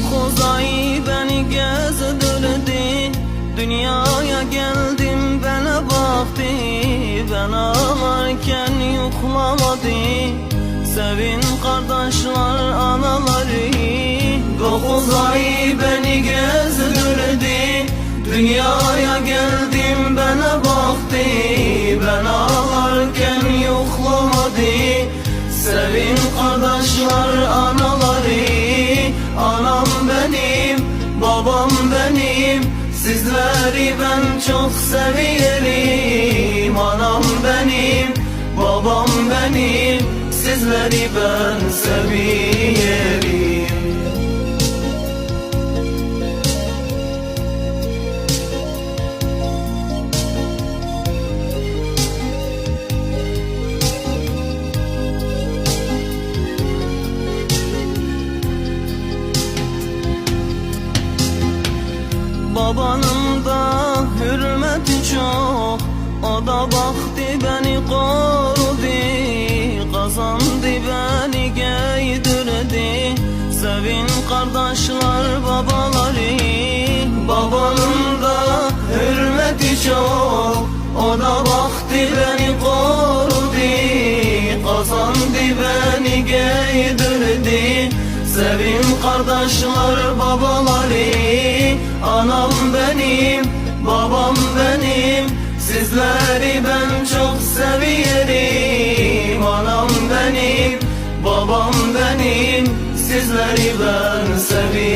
Dokuz ay beni gezdirdi, dünyaya geldim bana baktı. Ben ağlarken yoklamadı, sevin kardeşler anaları. Dokuz ay beni gezdirdi, dünyaya geldim bana baktı. Ben ağlarken yoklamadı, sevin kardeşler anaları. Anam benim, babam benim, sizleri ben çok severim. Anam benim, babam benim, sizleri ben severim. Babanın da hürmeti çok, o da baktı beni korudu. Kazandı beni giydirdi, sevin kardeşler babaları. Babanın da hürmeti çok, o da baktı beni korudu. Kazandı beni giydirdi, sevin kardeşler babaları. Anam benim, babam benim, sizleri ben çok severim. Anam benim, babam benim, sizleri ben severim.